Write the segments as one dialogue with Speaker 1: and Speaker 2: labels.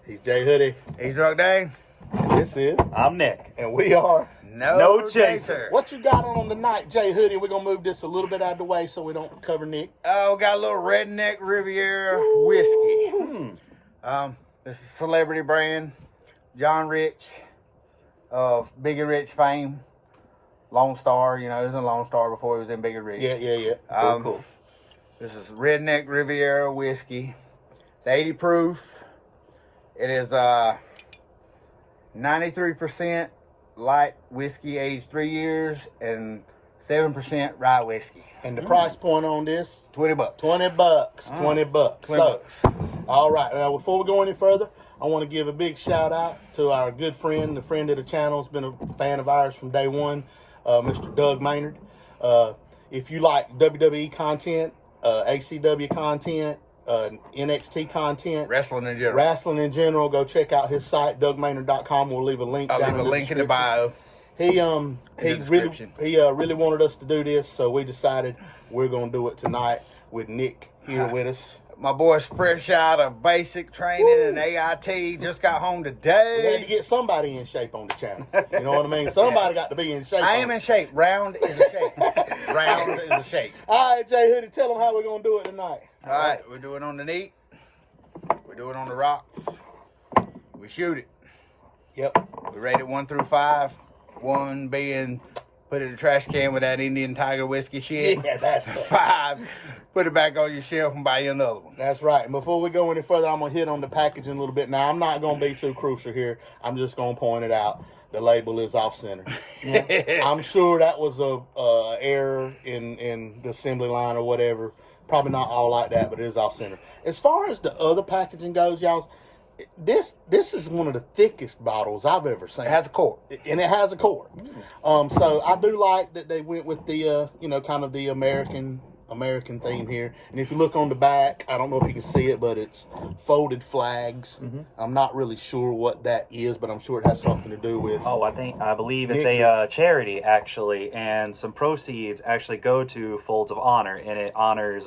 Speaker 1: He's Jay Hoodie.
Speaker 2: He's Drunk Dane.
Speaker 1: This is.
Speaker 3: I'm Nick.
Speaker 1: And we are.
Speaker 3: No chaser.
Speaker 1: What you got on tonight, Jay Hoodie? We're going to move this a little bit out of the way so we don't cover Nick.
Speaker 2: Oh, got a little Redneck Riviera whiskey. This is a celebrity brand. John Rich of Big and Rich fame. Lone Star, you know, he was in Lone Star before he was in Big and Rich.
Speaker 1: Yeah.
Speaker 3: Cool.
Speaker 2: This is Redneck Riviera whiskey. It's 80 proof. It is 93% light whiskey aged 3 years and 7% rye whiskey.
Speaker 1: And the price point on this?
Speaker 2: $20.
Speaker 1: $20. $20. So, all right. Now, before we go any further, I want to give a big shout out to our good friend, the friend of the channel, has been a fan of ours from day one, Mr. Doug Maynard. If you like WWE content, ACW content, NXT content,
Speaker 2: Wrestling in general,
Speaker 1: go check out his site, DougMaynard.com. We'll leave a link
Speaker 2: I'll
Speaker 1: down
Speaker 2: leave a link in the bio.
Speaker 1: He really wanted us to do this, so we decided we're gonna do it tonight with Nick here with us.
Speaker 2: My boy's fresh out of basic training and AIT. Just got home today.
Speaker 1: We had to get somebody in shape on the channel. You know what I mean? Somebody got to be in shape.
Speaker 2: I am in shape. Round is a shape. Round is a shape.
Speaker 1: All right, Jay Hoodie, tell them how we're gonna do it tonight.
Speaker 2: All right, we're doing on the neat. We're doing on the rocks. We shoot it.
Speaker 1: Yep.
Speaker 2: We rate it 1 through 5. 1 being put it in the trash can with that Indian Tiger whiskey shit.
Speaker 1: Yeah, that's it.
Speaker 2: 5, put it back on your shelf and buy you another one.
Speaker 1: That's right. And before we go any further, I'm going to hit on the packaging a little bit. Now, I'm not going to be too crucial here. I'm just going to point it out. The label is off-center. I'm sure that was a error in the assembly line or whatever. Probably not all like that, but it is off-center. As far as the other packaging goes, y'all, this is one of the thickest bottles I've ever seen.
Speaker 2: It has a cork.
Speaker 1: And it has a cork. So I do like that they went with the, kind of the American theme here. And if you look on the back, I don't know if you can see it, but it's folded flags. I'm not really sure what that is, but I'm sure it has something to do with...
Speaker 3: Oh, I believe it's a charity, actually, and some proceeds actually go to Folds of Honor, and it honors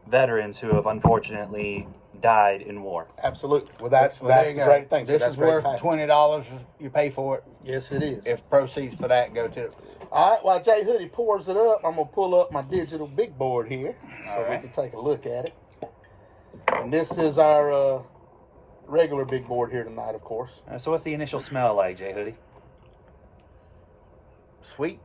Speaker 3: veterans who have unfortunately died in war.
Speaker 1: Absolutely. Well, that's a great thing.
Speaker 2: This is worth $20 you pay for it.
Speaker 1: Yes, it is.
Speaker 2: If proceeds for that go to...
Speaker 1: All right, while Jay Hoodie pours it up, I'm going to pull up my digital big board here so we can take a look at it. And this is our regular big board here tonight, of course.
Speaker 3: So what's the initial smell like, Jay Hoodie?
Speaker 2: Sweet.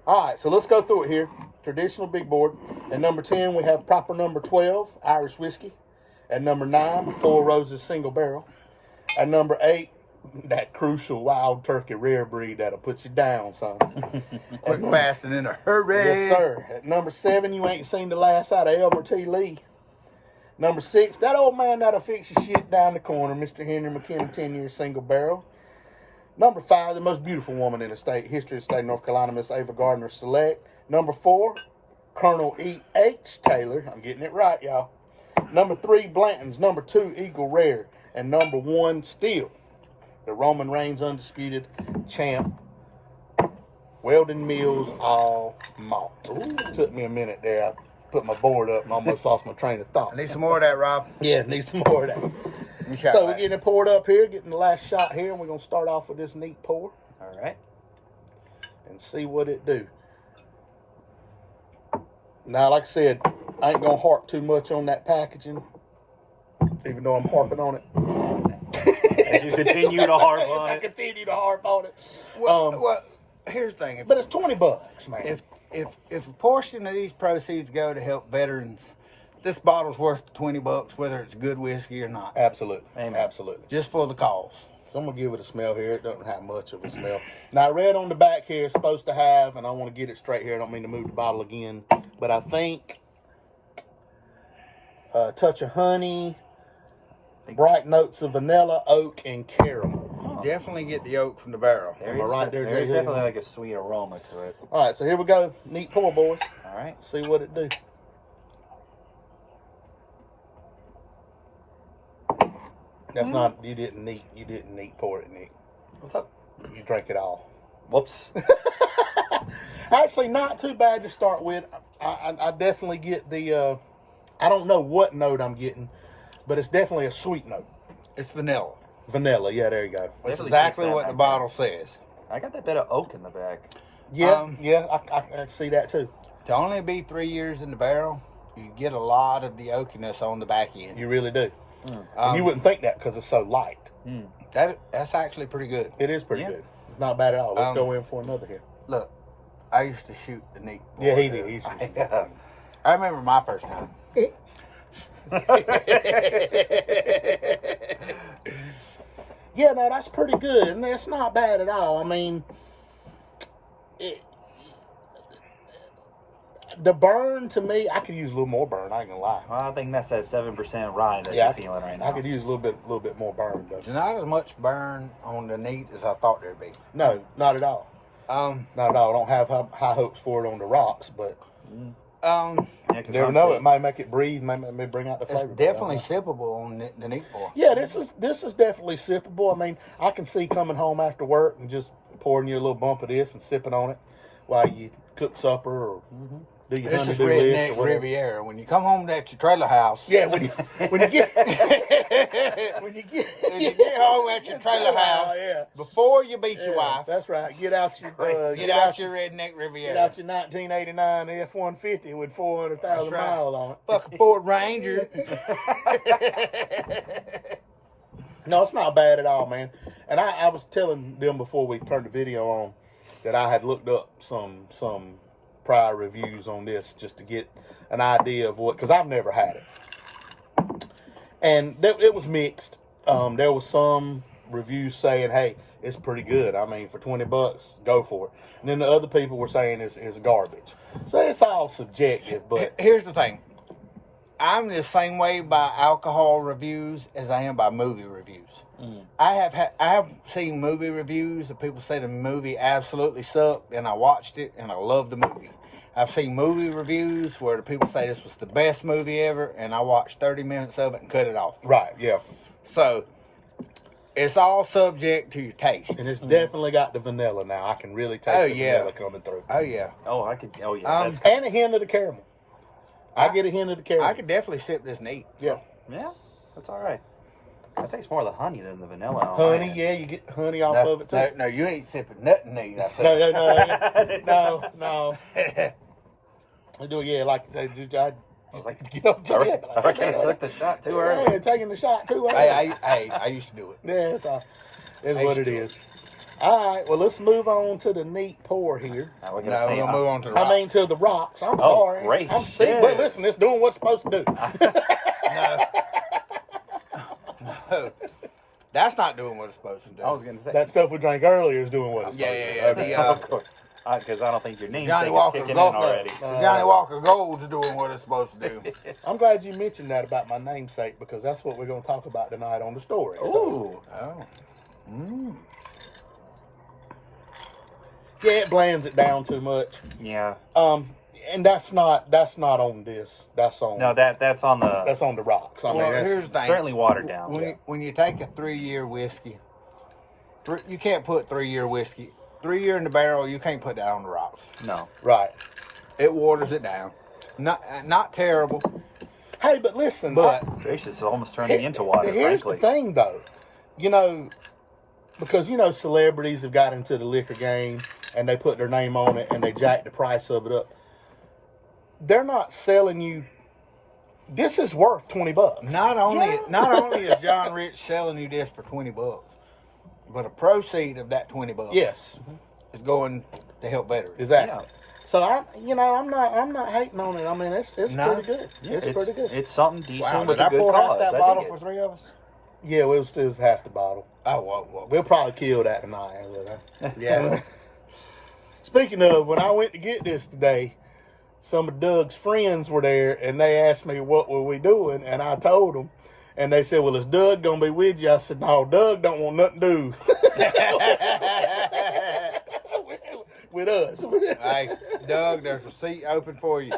Speaker 1: All right, so let's go through it here. Traditional big board. At number 10, we have proper number 12, Irish whiskey. At number 9, Four Roses single barrel. At number 8, that crucial wild turkey rare breed that'll put you down, son.
Speaker 2: Quick, fast, and in a hurry.
Speaker 1: Yes, sir. At number 7, you ain't seen the last out of Elmer T. Lee. Number 6, that old man that'll fix your shit down the corner, Mr. Henry McKenna 10-year single barrel. Number 5, the most beautiful woman in the history of the state of North Carolina, Miss Ava Gardner Select. Number 4, Colonel E.H. Taylor. I'm getting it right, y'all. Number 3, Blanton's. Number 2, Eagle Rare. And number 1, still, the Roman Reigns undisputed champ, Weldon Mills All Malt. Took me a minute there. I put my board up and almost lost my train of thought.
Speaker 2: I need some more of that, Rob.
Speaker 1: Yeah, need some more of that. So we're getting it poured up here, getting the last shot here, and we're going to start off with this neat pour.
Speaker 3: All right.
Speaker 1: And see what it do. Now, like I said, I ain't going to harp too much on that packaging, even though I'm harping on it.
Speaker 3: As you continue to harp on it.
Speaker 1: I continue to harp on it.
Speaker 2: Well, here's the thing.
Speaker 1: But it's $20, man.
Speaker 2: If a portion of these proceeds go to help veterans, this bottle's worth $20, whether it's good whiskey or not.
Speaker 1: Absolutely.
Speaker 3: Amen.
Speaker 1: Absolutely.
Speaker 2: Just for the cause.
Speaker 1: So I'm going to give it a smell here. It doesn't have much of a smell. Now, I read on the back here it's supposed to have, and I want to get it straight here. I don't mean to move the bottle again. But I think a touch of honey, bright notes of vanilla, oak, and caramel.
Speaker 2: Definitely get the oak from the barrel.
Speaker 1: Am I right there,
Speaker 3: There's
Speaker 1: Jay?
Speaker 3: definitely like a sweet aroma to it.
Speaker 1: All right, so here we go. Neat pour, boys.
Speaker 3: All right.
Speaker 1: See what it do. That's not, you didn't neat pour it, Nick.
Speaker 3: What's up?
Speaker 1: You drank it all.
Speaker 3: Whoops.
Speaker 1: Actually, not too bad to start with. I definitely get the, I don't know what note I'm getting, but it's definitely a sweet note.
Speaker 2: It's vanilla.
Speaker 1: Vanilla, yeah, there you go.
Speaker 2: That's
Speaker 3: Definitely
Speaker 2: exactly
Speaker 3: taste that
Speaker 2: what the
Speaker 3: back
Speaker 2: bottle says.
Speaker 3: I got that bit of oak in the back.
Speaker 1: Yeah, I see that too.
Speaker 2: To only be 3 years in the barrel, you get a lot of the oakiness on the back end.
Speaker 1: You really do. And you wouldn't think that because it's so light.
Speaker 2: That's actually pretty good.
Speaker 1: It is pretty
Speaker 3: Yeah.
Speaker 1: good. It's not bad at all. Let's go in for another here.
Speaker 2: Look, I used to shoot the neat.
Speaker 1: Yeah, he did. He used to.
Speaker 2: I remember my first time.
Speaker 1: Yeah, no, that's pretty good, and it's not bad at all. I mean, the burn to me, I could use a little more burn. I ain't gonna lie.
Speaker 3: Well, I think that's that 7% rye that you're feeling right now.
Speaker 1: I could use a little bit more burn, though.
Speaker 2: There's not as much burn on the neat as I thought there'd be.
Speaker 1: No, not at all. Not at all. I don't have high hopes for it on the rocks, but
Speaker 3: Yeah, 'cause
Speaker 1: you never
Speaker 3: I'm
Speaker 1: know.
Speaker 3: saying-
Speaker 1: It might make it breathe. May bring out the
Speaker 2: it's
Speaker 1: flavor.
Speaker 2: definitely sippable on the neat pour.
Speaker 1: Yeah, this is definitely sippable. I mean, I can see coming home after work and just pouring you a little bump of this and sipping on it while you cook supper or do your
Speaker 2: This is
Speaker 1: honeydew list or
Speaker 2: Redneck
Speaker 1: whatever.
Speaker 2: Riviera. When you come home at your trailer house,
Speaker 1: Yeah, when you get when you get
Speaker 2: when you get home at your trailer house,
Speaker 1: yeah.
Speaker 2: before you beat
Speaker 1: Yeah,
Speaker 2: your wife,
Speaker 1: that's right. Get out your
Speaker 2: get out your Redneck Riviera.
Speaker 1: get out your 1989 F-150 with 400,000
Speaker 2: That's right.
Speaker 1: miles on it.
Speaker 2: Fucking Ford Ranger.
Speaker 1: No, it's not bad at all, man. And I was telling them before we turned the video on that I had looked up some prior reviews on this just to get an idea of what, because I've never had it. And it was mixed. There was some reviews saying, hey, it's pretty good. I mean, for $20, go for it. And then the other people were saying it's garbage. So it's all subjective, but
Speaker 2: Here's the thing. I'm the same way by alcohol reviews as I am by movie reviews. I have seen movie reviews that people say the movie absolutely sucked, and I watched it and I loved the movie. I've seen movie reviews where the people say this was the best movie ever, and I watched 30 minutes of it and cut it off.
Speaker 1: right, yeah.
Speaker 2: So it's all subject to your taste.
Speaker 1: And it's definitely got the vanilla now. I can really taste the vanilla coming through.
Speaker 2: Oh yeah.
Speaker 3: Oh, yeah. That's,
Speaker 1: And a hint of the caramel. I get a hint of the caramel.
Speaker 2: I could definitely sip this neat.
Speaker 1: Yeah.
Speaker 3: yeah, that's all right. That tastes more of the honey than the vanilla. on
Speaker 1: Honey,
Speaker 3: mine.
Speaker 1: yeah, you get honey off of it too.
Speaker 2: No, you ain't sipping nothing neat. I said.
Speaker 1: No. I do, yeah, like I
Speaker 3: was like,
Speaker 1: you know,
Speaker 3: I reckon I took the shot too early.
Speaker 1: Yeah, taking the shot too early.
Speaker 2: I used to do it.
Speaker 1: Yeah, it's what it is. All right, well, let's move on to the neat pour here.
Speaker 3: Now we're
Speaker 2: No,
Speaker 3: gonna
Speaker 2: we're
Speaker 3: say,
Speaker 2: gonna move on to the
Speaker 1: I
Speaker 2: rock.
Speaker 1: mean, to the rocks. I'm sorry.
Speaker 3: gracious.
Speaker 1: But listen, it's doing what's supposed to do.
Speaker 2: No, that's not doing what it's supposed to do.
Speaker 3: I was gonna say
Speaker 1: That stuff we drank earlier is doing what it's supposed to do. Okay.
Speaker 3: of course, because I don't think your namesake
Speaker 2: Johnny
Speaker 3: is
Speaker 2: Walker
Speaker 3: kicking in
Speaker 2: Gold.
Speaker 3: already.
Speaker 2: Johnny Walker Gold's doing what it's supposed to do.
Speaker 1: I'm glad you mentioned that about my namesake because that's what we're going to talk about tonight on the story. So,
Speaker 3: Ooh,
Speaker 2: Oh.
Speaker 1: yeah, it blands it down too much.
Speaker 3: yeah.
Speaker 1: And that's not on this. That's on
Speaker 3: That's on the
Speaker 1: that's on the rocks. I mean,
Speaker 2: Well,
Speaker 1: that's,
Speaker 2: here's the thing.
Speaker 3: certainly watered down.
Speaker 2: When you take a 3-year whiskey, you can't put 3-year whiskey. 3-year in the barrel, you can't put that on the rocks.
Speaker 3: No,
Speaker 1: right.
Speaker 2: It waters it down. Not terrible,
Speaker 1: Hey, but listen,
Speaker 2: but
Speaker 3: gracious, it's almost turning into water.
Speaker 1: Here's
Speaker 3: Frankly,
Speaker 1: the thing, though. Because celebrities have got into the liquor game and they put their name on it and they jack the price of it up. They're not selling you. This is worth $20.
Speaker 2: not only is John Rich selling you this for $20, but a proceed of that $20
Speaker 1: Yes,
Speaker 2: is going to help veterans.
Speaker 1: exactly.
Speaker 3: Yeah.
Speaker 1: So I'm not hating on it. I mean, it's
Speaker 2: No.
Speaker 1: pretty good.
Speaker 3: Yeah,
Speaker 1: it's pretty good.
Speaker 3: It's something decent
Speaker 2: Wow,
Speaker 3: with
Speaker 2: did
Speaker 3: a
Speaker 2: I
Speaker 3: good
Speaker 2: pour
Speaker 3: cause.
Speaker 2: half that
Speaker 3: I
Speaker 2: bottle
Speaker 3: dig
Speaker 2: for
Speaker 3: it.
Speaker 2: 3 of us?
Speaker 1: Yeah, it was half the bottle.
Speaker 2: Oh, whoa.
Speaker 1: We'll probably kill that tonight.
Speaker 2: Yeah.
Speaker 1: Speaking of, when I went to get this today, some of Doug's friends were there, and they asked me what were we doing, and I told them, and they said, "Well, is Doug gonna be with you?" I said, "No, Doug don't want nothing to do with us."
Speaker 2: Hey, Doug, there's a seat open for you.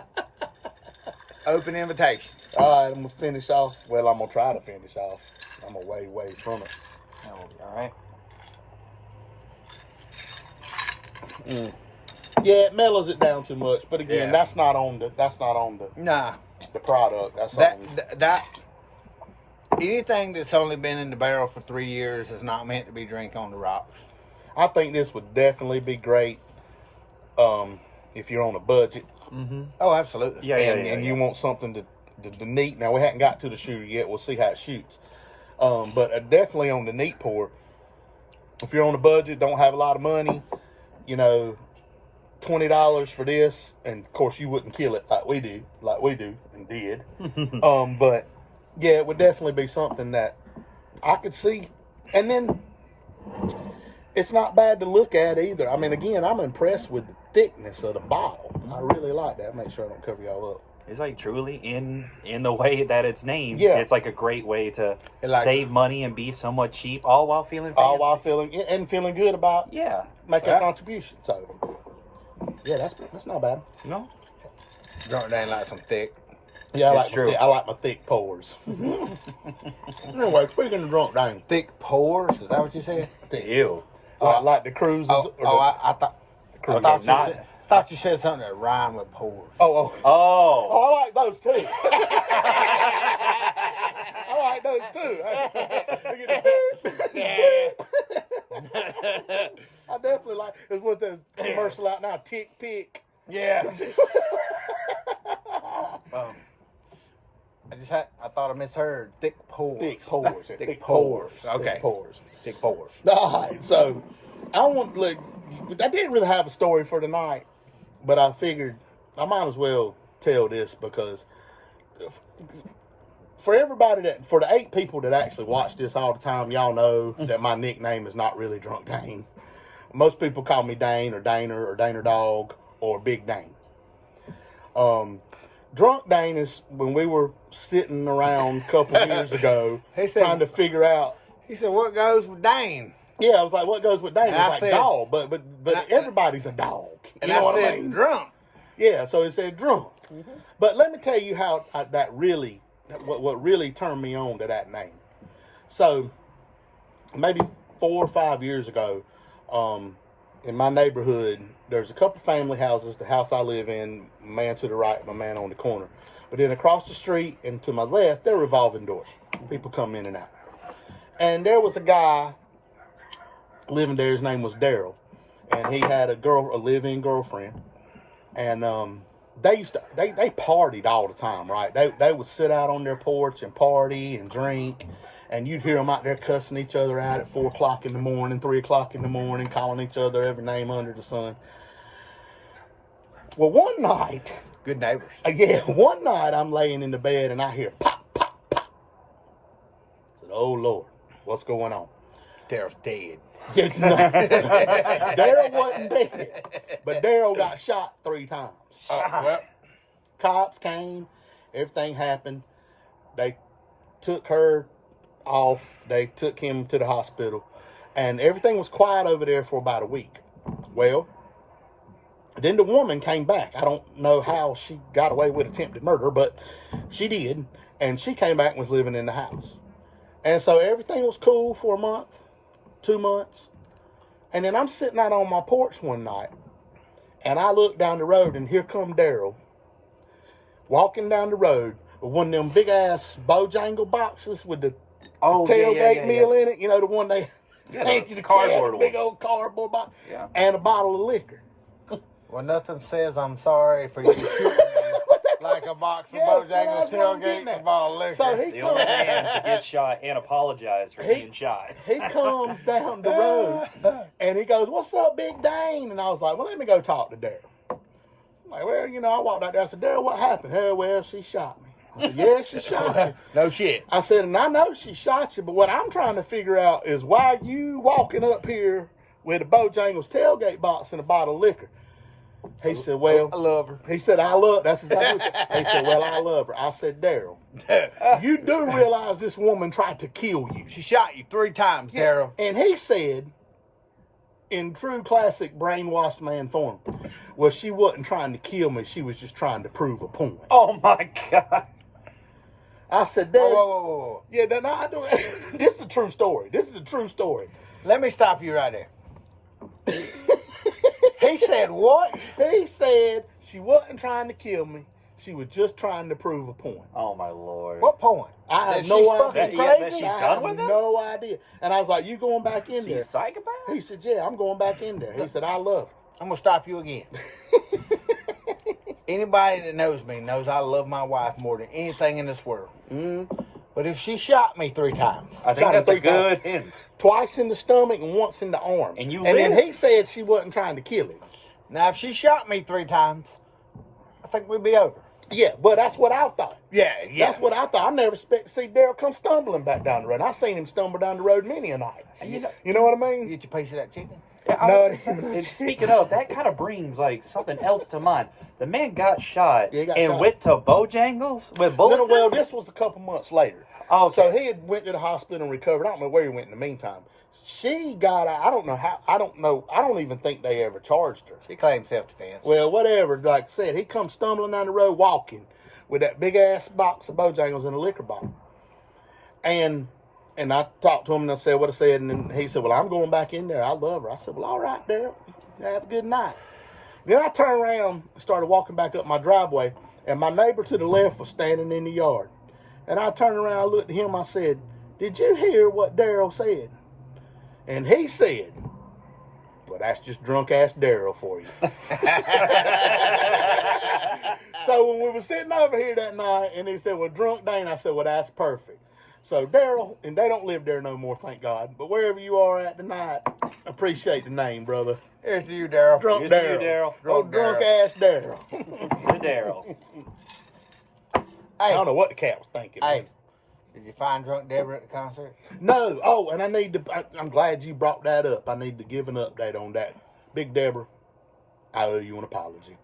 Speaker 2: Open invitation.
Speaker 1: All right, I'm gonna finish off. Well, I'm gonna try to finish off. I'm gonna way from it.
Speaker 3: That will be all right.
Speaker 1: Yeah, it mellows it down too much, but again,
Speaker 2: Yeah.
Speaker 1: that's not on the
Speaker 2: Nah.
Speaker 1: the product. That's
Speaker 2: That
Speaker 1: on.
Speaker 2: that anything that's only been in the barrel for 3 years is not meant to be drank on the rocks.
Speaker 1: I think this would definitely be great if you're on a budget.
Speaker 3: Mm-hmm.
Speaker 2: Oh, absolutely.
Speaker 3: Yeah,
Speaker 1: and you want something to neat. Now, we haven't got to the shooter yet. We'll see how it shoots. But definitely on the neat pour. If you're on a budget, don't have a lot of money, you know, $20 for this, and of course you wouldn't kill it like we do and did. But yeah, it would definitely be something that I could see. And then it's not bad to look at either. I mean, again, I'm impressed with the thickness of the bottle. I really like that. Make sure I don't cover y'all up.
Speaker 3: It's like truly in the way that it's named.
Speaker 1: Yeah.
Speaker 3: It's like a great way to save money and be somewhat cheap, all while feeling fancy.
Speaker 1: All while feeling good about making a contribution. So yeah, that's not bad.
Speaker 2: No. Drunk Dane like some thick.
Speaker 1: Yeah, I
Speaker 3: It's
Speaker 1: like my thick pours. Anyway, speaking of Drunk Dane,
Speaker 2: Thick pours? Is that what you said?
Speaker 1: thick.
Speaker 3: Ew.
Speaker 1: Like the cruises.
Speaker 2: I thought you said something that rhymed with pours.
Speaker 1: Oh,
Speaker 3: Oh.
Speaker 1: I like those too. I like those too. I definitely like. There's one of those commercial out now. Tick pick.
Speaker 2: Yeah. I thought I misheard. Thick pours.
Speaker 1: Thick pours.
Speaker 2: Thick pours. Okay.
Speaker 1: Thick pours.
Speaker 2: Thick pours.
Speaker 1: All right. So I didn't really have a story for tonight, but I figured I might as well tell this because for the 8 people that actually watch this all the time, y'all know that my nickname is not really Drunk Dane. Most people call me Dane or Daner or Daner Dog or Big Dane. Drunk Dane is when we were sitting around a couple years ago trying to figure out.
Speaker 2: He said, "What goes with Dane?"
Speaker 1: Yeah, I was like, "What goes with Dane?" It was like
Speaker 2: said,
Speaker 1: dog, but everybody's a dog. You know what I mean?
Speaker 2: Drunk.
Speaker 1: Yeah, so it said drunk. Mm-hmm. But let me tell you how what really turned me on to that name. So maybe 4 or 5 years ago, in my neighborhood, there's a couple family houses. The house I live in, man to the right, my man on the corner. But then across the street and to my left, they're revolving doors. People come in and out. And there was a guy living there. His name was Daryl, and he had a live-in girlfriend. And they partied all the time, right? They would sit out on their porch and party and drink. And you'd hear them out there cussing each other out at 4 o'clock in the morning, 3 o'clock in the morning, calling each other every name under the sun. Well, one night...
Speaker 2: Good neighbors.
Speaker 1: One night I'm laying in the bed and I hear pop, pop, pop. I said, "Oh, Lord, what's going on?"
Speaker 2: Daryl's dead.
Speaker 1: Yeah, no. Daryl wasn't dead. But Daryl got shot 3 times.
Speaker 2: Well.
Speaker 1: Cops came. Everything happened. They took her off. They took him to the hospital, and everything was quiet over there for about a week. Well, then the woman came back. I don't know how she got away with attempted murder, but she did, and she came back and was living in the house. And so everything was cool for a month, 2 months, and then I'm sitting out on my porch one night, and I look down the road, and here come Daryl walking down the road with one of them big ass Bojangle boxes with the tailgate meal in it. You know, the one they hand you the
Speaker 3: cardboard
Speaker 1: big
Speaker 3: ones.
Speaker 1: old cardboard box, and a bottle of liquor.
Speaker 2: Well, nothing says I'm sorry for you shooting me like a box of Bojangles tailgate and a bottle of liquor.
Speaker 1: So he
Speaker 3: The only man to get shot and apologize for being shot.
Speaker 1: He comes down the road and he goes, "What's up, Big Dane?" And I was like, "Well, let me go talk to Daryl." I'm like, "Well, I walked out there. I said, Daryl, what happened?" "Hey, well, she shot me." I said, "Yeah, she shot you."
Speaker 2: No shit.
Speaker 1: I said, "And I know she shot you, but what I'm trying to figure out is why you walking up here with a Bojangles tailgate box and a bottle of liquor." He said, "Well,
Speaker 2: I love her."
Speaker 1: He said, that's exactly what he said. He said, "Well, I love her." I said, "Daryl, you do realize this woman tried to kill you."
Speaker 2: She shot you 3 times, Daryl.
Speaker 1: And he said, in true classic brainwashed man form, "Well, she wasn't trying to kill me. She was just trying to prove a point."
Speaker 3: Oh my God.
Speaker 1: I said, "Daryl."
Speaker 2: Whoa.
Speaker 1: Yeah, no, I do. This is a true story.
Speaker 2: Let me stop you right there. He said what?
Speaker 1: He said she wasn't trying to kill me. She was just trying to prove a point.
Speaker 3: Oh my Lord.
Speaker 2: What point?
Speaker 1: I have
Speaker 2: That
Speaker 1: no
Speaker 2: she's
Speaker 1: idea.
Speaker 2: fucking
Speaker 3: Yeah, that
Speaker 2: crazy?
Speaker 3: she's
Speaker 1: I
Speaker 3: done
Speaker 1: have
Speaker 3: with him?
Speaker 1: no idea. And I was like, you going back in there?
Speaker 3: She's psychopath?
Speaker 1: He said, yeah, I'm going back in there. He said, I love her.
Speaker 2: I'm gonna stop you again. Anybody that knows me knows I love my wife more than anything in this world. But if she shot me 3 times,
Speaker 3: I think
Speaker 1: Shot
Speaker 3: that's
Speaker 1: him
Speaker 3: a
Speaker 1: 3 times.
Speaker 3: good hint.
Speaker 1: Twice in the stomach and once in the arm.
Speaker 3: And you
Speaker 1: then
Speaker 3: lived.
Speaker 1: he said she wasn't trying to kill him.
Speaker 2: now if she shot me 3 times, I think we'd be over.
Speaker 1: Yeah, but that's what I thought.
Speaker 2: Yeah.
Speaker 1: That's what I thought. I never expect to see Daryl come stumbling back down the road. I seen him stumble down the road many a night. You know what I
Speaker 2: You
Speaker 1: mean?
Speaker 2: get your piece of that chicken.
Speaker 3: Yeah, I
Speaker 1: No,
Speaker 3: was
Speaker 1: it
Speaker 3: gonna
Speaker 1: ain't
Speaker 3: say,
Speaker 1: no
Speaker 3: and
Speaker 1: shit.
Speaker 3: speaking of, that kind of brings like something else to mind. The man got shot
Speaker 1: Yeah, he got
Speaker 3: and
Speaker 1: shot.
Speaker 3: went to Bojangles with bullets.
Speaker 1: Well,
Speaker 3: in him?
Speaker 1: this was a couple months later.
Speaker 3: Oh, okay.
Speaker 1: So he had went to the hospital and recovered. I don't know where he went in the meantime. She got out. I don't know how. I don't know. I don't even think they ever charged her.
Speaker 2: She claimed self-defense.
Speaker 1: Well, whatever. Like I said, he comes stumbling down the road walking with that big ass box of Bojangles in a liquor bottle. And I talked to him and I said what I said, and then he said, well, I'm going back in there. I love her. I said, well, all right, Daryl. Have a good night. Then I turned around and started walking back up my driveway, and my neighbor to the left was standing in the yard. And I turned around, I looked at him, I said, did you hear what Daryl said? And he said, well, that's just drunk ass Daryl for you. So when we were sitting over here that night, and he said, well, drunk Dane, I said, well, that's perfect. So Daryl, and they don't live there no more, thank God. But wherever you are at tonight, appreciate the name, brother.
Speaker 2: Here's to you, Daryl.
Speaker 1: Drunk
Speaker 3: Here's to you,
Speaker 1: Daryl.
Speaker 3: Daryl.
Speaker 1: Oh, drunk ass Daryl.
Speaker 3: To Daryl.
Speaker 1: I don't know what the cat was thinking.
Speaker 2: Hey, did you find drunk Deborah at the concert?
Speaker 1: No. Oh, and I need to. I'm glad you brought that up. I need to give an update on that. Big Deborah, I owe you an apology.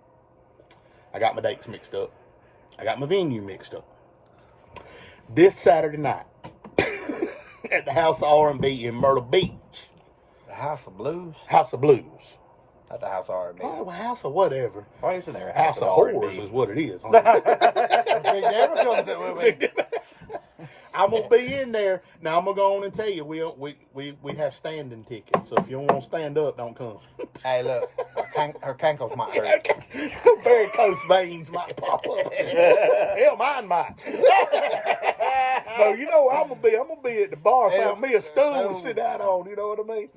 Speaker 1: I got my dates mixed up. I got my venue mixed up. This Saturday night at the House of R&B in Myrtle Beach.
Speaker 2: The House of Blues?
Speaker 1: House of Blues.
Speaker 2: Not the House of R&B.
Speaker 1: Oh, well, House of whatever.
Speaker 3: Why isn't there a
Speaker 1: House of
Speaker 3: R&B?
Speaker 1: Whores is what it is.
Speaker 2: Big Deborah comes in with me.
Speaker 1: I'm gonna be in there. Now I'm gonna go on and tell you we have standing tickets. So if you don't want to stand up, don't come.
Speaker 2: Hey, look, her cankles might hurt.
Speaker 1: Varicose veins might pop up. Hell, mine might. No, you know where I'm gonna be. I'm gonna be at the bar, found me a stool to sit down on. You know what I mean?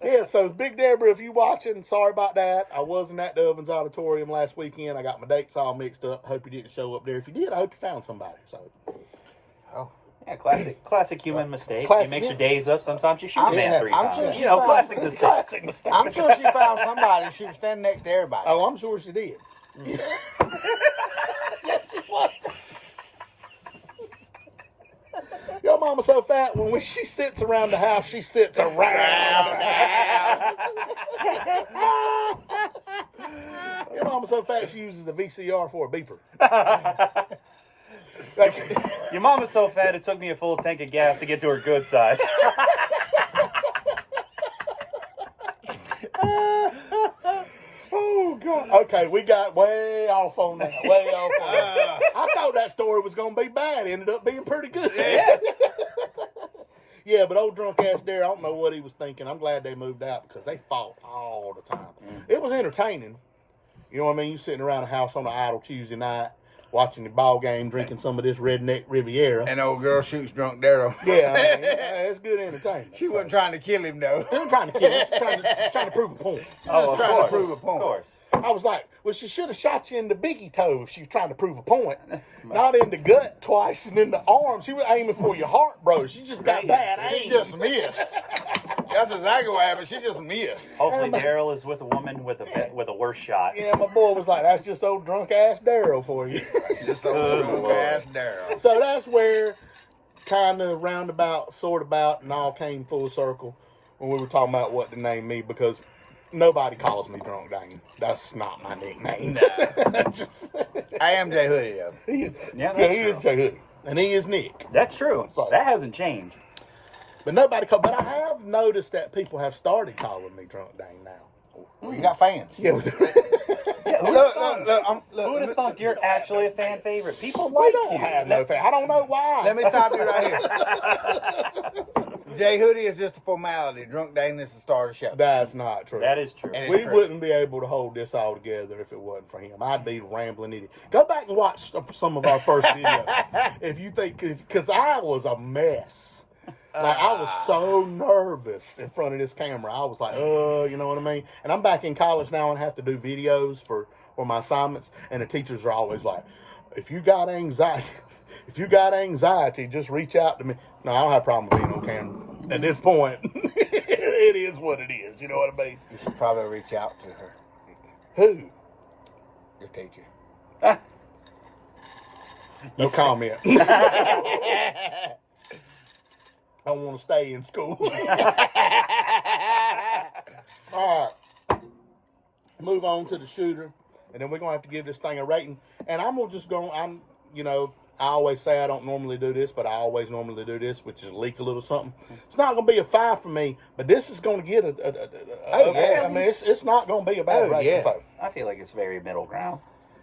Speaker 1: Yeah. So Big Deborah, if you watching, sorry about that. I wasn't at the Ovens Auditorium last weekend. I got my dates all mixed up. Hope you didn't show up there. If you did, I hope you found somebody. So.
Speaker 2: Oh.
Speaker 3: Yeah, classic human mistake.
Speaker 1: Classic,
Speaker 3: you mix
Speaker 1: yeah.
Speaker 3: your days up. Sometimes you shoot a
Speaker 1: I'm
Speaker 3: man 3
Speaker 2: sure
Speaker 3: times.
Speaker 2: she
Speaker 3: You know,
Speaker 2: found-
Speaker 3: classic mistakes.
Speaker 1: Classic mistake.
Speaker 2: I'm sure she found somebody. She was standing next to everybody.
Speaker 1: Oh, I'm sure she did. Yes, she was. Your mama so fat when she sits around the house, she sits around the house. Your mama so fat she uses a VCR for a beeper. Like,
Speaker 3: Your mom is so fat it took me a full tank of gas to get to her good side.
Speaker 1: oh God. Okay, we got way off on that. Way off on that. I thought that story was gonna be bad. Ended up being pretty good. Yeah, but old drunk ass Dare, I don't know what he was thinking. I'm glad they moved out because they fought all the time. It was entertaining. You know what I mean? You sitting around the house on an idle Tuesday night, watching the ball game, drinking some of this Redneck Riviera.
Speaker 2: And old girl shoots drunk Daryl.
Speaker 1: Yeah, I mean, it's good entertainment.
Speaker 2: She wasn't trying to kill him, though.
Speaker 1: She wasn't trying to kill him. She's trying to prove a point.
Speaker 3: Oh, of
Speaker 2: trying to
Speaker 3: course.
Speaker 2: prove a point.
Speaker 3: Of course.
Speaker 1: I was like, well, she should have shot you in the biggie toe if she was trying to prove a point. Not in the gut twice and in the arm. She was aiming for your heart, bro. She just got bad aim.
Speaker 2: She just missed. That's exactly what happened. She just missed.
Speaker 3: Hopefully, Daryl is with a woman with a worse shot.
Speaker 1: Yeah, my boy was like, that's just old drunk ass Daryl for you.
Speaker 2: Just old drunk ass Daryl.
Speaker 1: So that's where kind of roundabout, sort about, and all came full circle when we were talking about what to name me because nobody calls me Drunk Dane. That's not my nickname. Just,
Speaker 2: I am Jay Hoodie, though.
Speaker 1: he is,
Speaker 3: Yeah,
Speaker 1: yeah,
Speaker 3: that's
Speaker 1: he is
Speaker 3: true.
Speaker 1: Jay Hoodie. And he is Nick.
Speaker 3: That's true.
Speaker 1: So-
Speaker 3: That hasn't changed.
Speaker 1: But nobody call. But I have noticed that people have started calling me Drunk Dane now.
Speaker 2: Well, you got fans.
Speaker 1: Yeah.
Speaker 2: Look,
Speaker 3: Who would have thought you're actually a fan favorite? People
Speaker 1: We
Speaker 3: like
Speaker 1: don't
Speaker 3: you.
Speaker 1: have no fan. I don't know why.
Speaker 2: Let me stop you right here. Jay Hoodie is just a formality. Drunk Dane is the star of the show.
Speaker 1: That's not true.
Speaker 3: That is true.
Speaker 2: And
Speaker 1: We
Speaker 2: true.
Speaker 1: wouldn't be able to hold this all together if it wasn't for him. I'd be a rambling idiot. Go back and watch some of our first videos. If you think, because I was a mess. Like, I was so nervous in front of this camera. I was like, you know what I mean? And I'm back in college now and have to do videos for my assignments. And the teachers are always like, if you got anxiety, just reach out to me. No, I don't have a problem being on camera. At this point, it is what it is. You know what I mean?
Speaker 2: You should probably reach out to her,
Speaker 1: Who?
Speaker 2: your teacher.
Speaker 1: No comment. I want to stay in school. All right. Move on to the shooter. And then we're going to have to give this thing a rating. And I'm going to just go, I always say I don't normally do this, but I always normally do this, which is leak a little something. It's not going to be a 5 for me, but this is going to get
Speaker 2: yeah.
Speaker 1: I mean, it's not going to be a bad rating.
Speaker 2: yeah.
Speaker 1: So,
Speaker 3: I feel like it's very middle ground.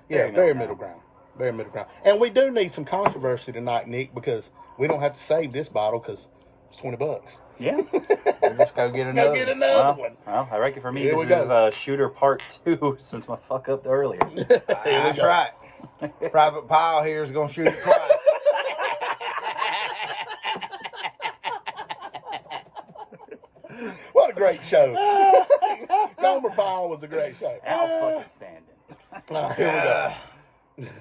Speaker 1: yeah, very middle ground. Very middle ground. And we do need some controversy tonight, Nick, because we don't have to save this bottle because it's $20.
Speaker 3: Yeah.
Speaker 2: We'll just go get another.
Speaker 1: Go get another one.
Speaker 3: Well, I reckon for me,
Speaker 1: Here we
Speaker 3: this is
Speaker 1: go.
Speaker 3: shooter part 2 since my fuck up earlier.
Speaker 2: That's right. Private Pile here is going to shoot it twice.
Speaker 1: What a great show. Gomer Pyle was a great show.
Speaker 3: Now fucking standing.
Speaker 1: All right, here we go.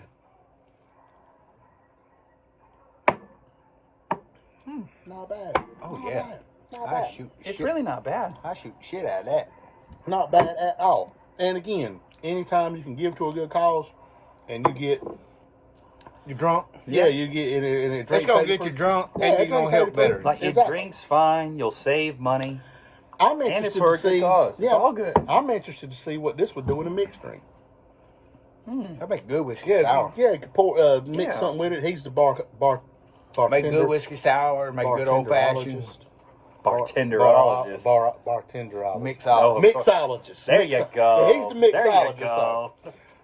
Speaker 1: Not bad.
Speaker 2: Oh,
Speaker 1: Not
Speaker 2: yeah.
Speaker 1: bad. Not
Speaker 2: I
Speaker 1: bad.
Speaker 2: shoot
Speaker 3: It's
Speaker 2: shit.
Speaker 3: really not bad.
Speaker 2: I shoot shit out of that.
Speaker 1: Not bad at all. And again, anytime you can give to a good cause and you get,
Speaker 2: You drunk?
Speaker 1: you get, and it
Speaker 2: It's
Speaker 1: drinks
Speaker 2: going to
Speaker 1: 80
Speaker 2: get you drunk
Speaker 1: Yeah,
Speaker 2: and
Speaker 1: it
Speaker 2: you're going to
Speaker 1: drinks
Speaker 2: help
Speaker 1: 80
Speaker 2: better.
Speaker 3: Like, it
Speaker 1: Exactly.
Speaker 3: drinks fine, you'll save money,
Speaker 1: I'm
Speaker 3: and
Speaker 1: interested
Speaker 3: it's for a
Speaker 1: to
Speaker 3: good
Speaker 1: see.
Speaker 3: cause.
Speaker 1: Yeah,
Speaker 3: It's all good.
Speaker 1: I'm interested to see what this would do in a mixed drink.
Speaker 2: That makes good whiskey
Speaker 1: Yeah,
Speaker 2: sour.
Speaker 1: yeah, you could pour, mix
Speaker 3: Yeah.
Speaker 1: something with it. He's the bartender.
Speaker 2: Make good whiskey sour. Make good old fashioned.
Speaker 3: Bartenderologist.
Speaker 1: Bartenderologist.
Speaker 2: Mixologist.
Speaker 1: Mixologist.
Speaker 3: There you go.
Speaker 1: Yeah, he's the
Speaker 3: There you
Speaker 1: mixologist.
Speaker 3: go.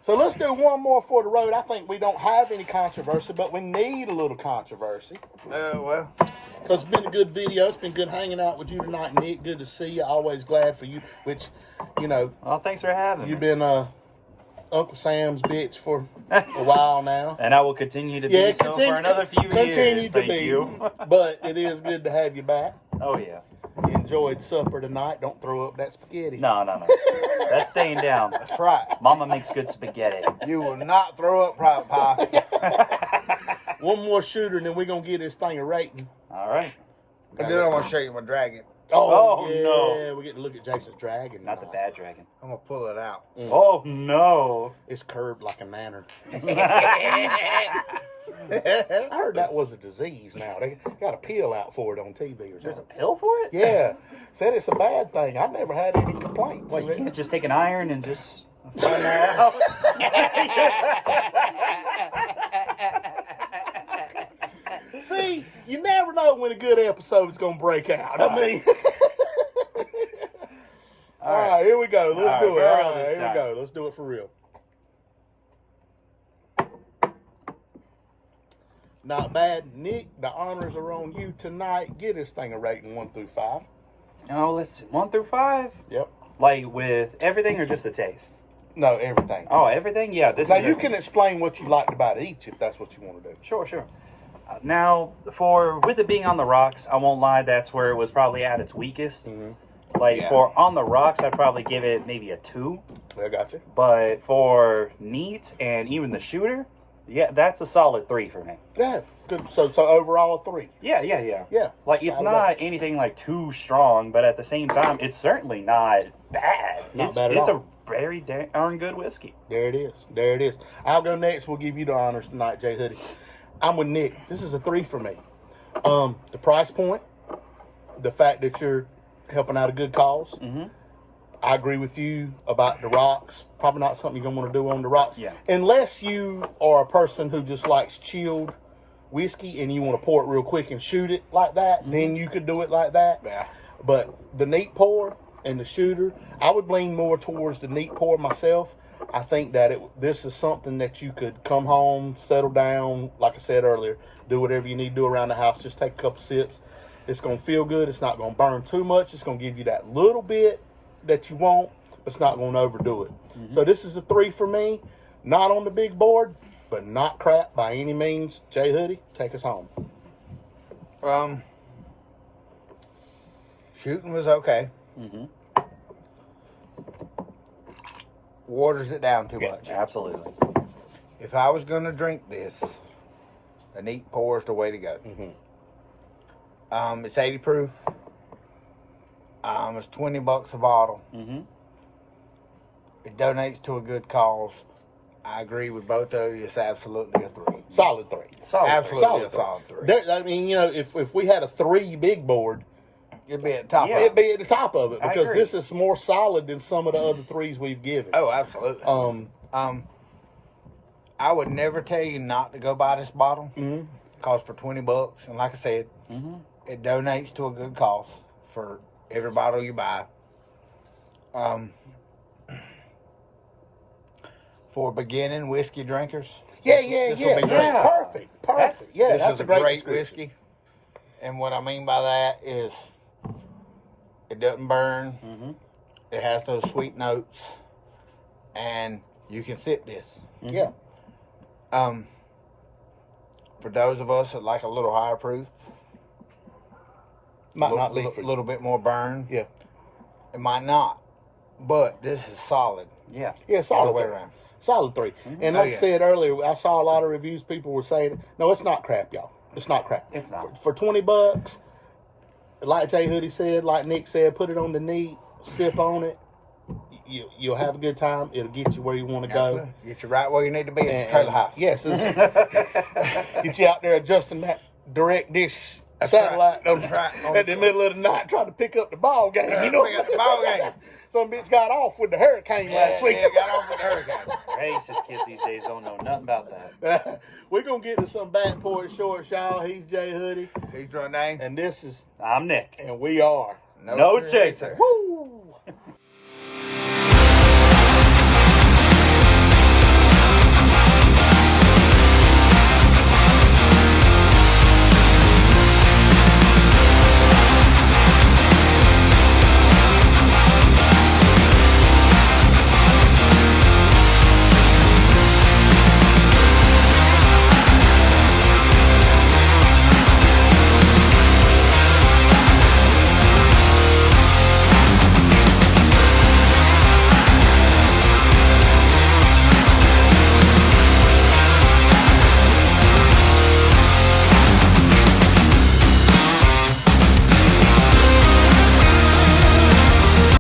Speaker 1: So let's do one more for the road. I think we don't have any controversy, but we need a little controversy.
Speaker 2: Well,
Speaker 1: Because it's been a good video. It's been good hanging out with you tonight, Nick. Good to see you. Always glad for you, which, you know,
Speaker 3: Well, thanks for having
Speaker 1: you've
Speaker 3: me.
Speaker 1: been Uncle Sam's bitch for a while now.
Speaker 3: And I will continue to be so for another few years. Thank you.
Speaker 1: But it is good to have you back.
Speaker 3: Oh, yeah.
Speaker 1: You enjoyed supper tonight. Don't throw up that spaghetti.
Speaker 3: No. That's staying down.
Speaker 2: that's right.
Speaker 3: Mama makes good spaghetti.
Speaker 2: You will not throw up Private Pie.
Speaker 1: One more shooter, and then we're going to get this thing a rating.
Speaker 3: All right.
Speaker 2: And then I want to show you my dragon.
Speaker 3: Oh,
Speaker 1: yeah,
Speaker 3: no.
Speaker 1: we get to look at Jason's dragon.
Speaker 3: Not the
Speaker 1: tonight.
Speaker 3: bad dragon.
Speaker 2: I'm going to pull it out.
Speaker 3: Oh, no.
Speaker 1: It's curved like a nanner. I heard that was a disease now. They got a pill out for it on TV or
Speaker 3: There's a
Speaker 1: something.
Speaker 3: pill for it?
Speaker 1: Yeah. Said it's a bad thing. I never had any complaints.
Speaker 3: What, you can't just take an iron and just find that out?
Speaker 1: See, you never know when a good episode is going to break out. I mean. All right, here we go. Let's do it.
Speaker 3: for real
Speaker 1: All right,
Speaker 3: this
Speaker 1: here we
Speaker 3: time.
Speaker 1: go. Let's do it for real. Not bad. Nick, the honors are on you tonight. Give this thing a rating 1 through 5.
Speaker 3: Oh, let's see. 1 through 5?
Speaker 1: Yep.
Speaker 3: Like with everything or just the taste?
Speaker 1: No, everything.
Speaker 3: Oh, everything? Yeah, this
Speaker 1: Now,
Speaker 3: is
Speaker 1: you can explain what you liked about each if that's what you want to do.
Speaker 3: Sure. Now, with it being on the rocks, I won't lie, that's where it was probably at its weakest.
Speaker 1: Mm-hmm.
Speaker 3: Like,
Speaker 2: Yeah.
Speaker 3: for on the rocks, I'd probably give it maybe a 2.
Speaker 1: I got you.
Speaker 3: But for neat and even the shooter, yeah, that's a solid 3 for me.
Speaker 1: Yeah, good. So overall a 3.
Speaker 3: Yeah.
Speaker 1: Yeah.
Speaker 3: Like, it's
Speaker 1: Solid
Speaker 3: not
Speaker 1: rating.
Speaker 3: anything like too strong, but at the same time, it's certainly not bad.
Speaker 1: Not bad at
Speaker 3: it's
Speaker 1: all.
Speaker 3: a very darn good whiskey.
Speaker 1: There it is. There it is. I'll go next. We'll give you the honors tonight, Jay Hoodie. I'm with Nick. This is a 3 for me. The price point, the fact that you're helping out a good cause.
Speaker 3: Mm-hmm.
Speaker 1: I agree with you about the rocks. Probably not something you're going to want to do on the rocks.
Speaker 3: Yeah.
Speaker 1: Unless you are a person who just likes chilled whiskey and you want to pour it real quick and shoot it like that, then you could do it like that.
Speaker 2: Yeah.
Speaker 1: But the neat pour and the shooter, I would lean more towards the neat pour myself. I think that this is something that you could come home, settle down, like I said earlier, do whatever you need to do around the house, just take a couple sips. It's going to feel good. It's not going to burn too much. It's going to give you that little bit that you want, but it's not going to overdo it. So this is a 3 for me. Not on the big board, but not crap by any means. Jay Hoodie, take us home.
Speaker 2: Shooting was okay. Waters it down too much.
Speaker 3: Absolutely.
Speaker 2: If I was going to drink this, a neat pour is the way to go. It's 80 proof. It's $20 a bottle. It donates to a good cause. I agree with both of you. It's absolutely a 3.
Speaker 1: Solid 3.
Speaker 2: Absolutely a solid 3.
Speaker 1: I mean, you know, if we had a 3 big board,
Speaker 2: It'd be at the top.
Speaker 3: Yeah.
Speaker 1: it'd be at the top of it
Speaker 3: I
Speaker 1: because
Speaker 3: agree.
Speaker 1: this is more solid than some of the other 3s we've given.
Speaker 2: Oh, absolutely. I would never tell you not to go buy this bottle. Costs for $20, and like I said, it donates to a good cause for every bottle you buy. For beginning whiskey drinkers,
Speaker 1: Yeah.
Speaker 2: This will be great.
Speaker 3: Yeah.
Speaker 1: Perfect.
Speaker 3: That's-
Speaker 1: Yeah,
Speaker 2: this
Speaker 1: that's
Speaker 2: is
Speaker 1: a great description.
Speaker 2: whiskey. And what I mean by that is it doesn't burn. It has those sweet notes. And you can sip this.
Speaker 1: Yeah.
Speaker 2: For those of us that like a little higher proof,
Speaker 1: Might not be
Speaker 2: a
Speaker 1: for you.
Speaker 2: little bit more burn,
Speaker 1: Yeah.
Speaker 2: it might not. But this is solid.
Speaker 3: Yeah.
Speaker 1: Yeah,
Speaker 2: All
Speaker 1: solid
Speaker 2: the way
Speaker 1: 3.
Speaker 2: around.
Speaker 1: Solid 3. And
Speaker 2: Oh,
Speaker 1: like I
Speaker 2: yeah.
Speaker 1: said earlier, I saw a lot of reviews. People were saying, no, it's not crap, y'all. It's not crap.
Speaker 3: It's not.
Speaker 1: For $20, like Jay Hoodie said, like Nick said, put it on the neat, sip on it. You'll have a good time. It'll get you where you want to go.
Speaker 2: Absolutely. Get you right where you need to be at the trailer house.
Speaker 1: Yes, get you out there adjusting that direct dish satellite
Speaker 2: right. That's right.
Speaker 1: at the middle of the night trying to pick up the ball game. You know,
Speaker 2: Pick up the ball game.
Speaker 1: Some bitch got off with the hurricane last week.
Speaker 2: Yeah, got off with the hurricane.
Speaker 3: Racist kids these days don't know nothing about that.
Speaker 1: We're going to get to some Backport Shorts, y'all. He's Jay Hoodie,
Speaker 2: He's your name.
Speaker 1: and this is,
Speaker 3: I'm Nick.
Speaker 1: and we are.
Speaker 3: No chaser.
Speaker 1: Woo!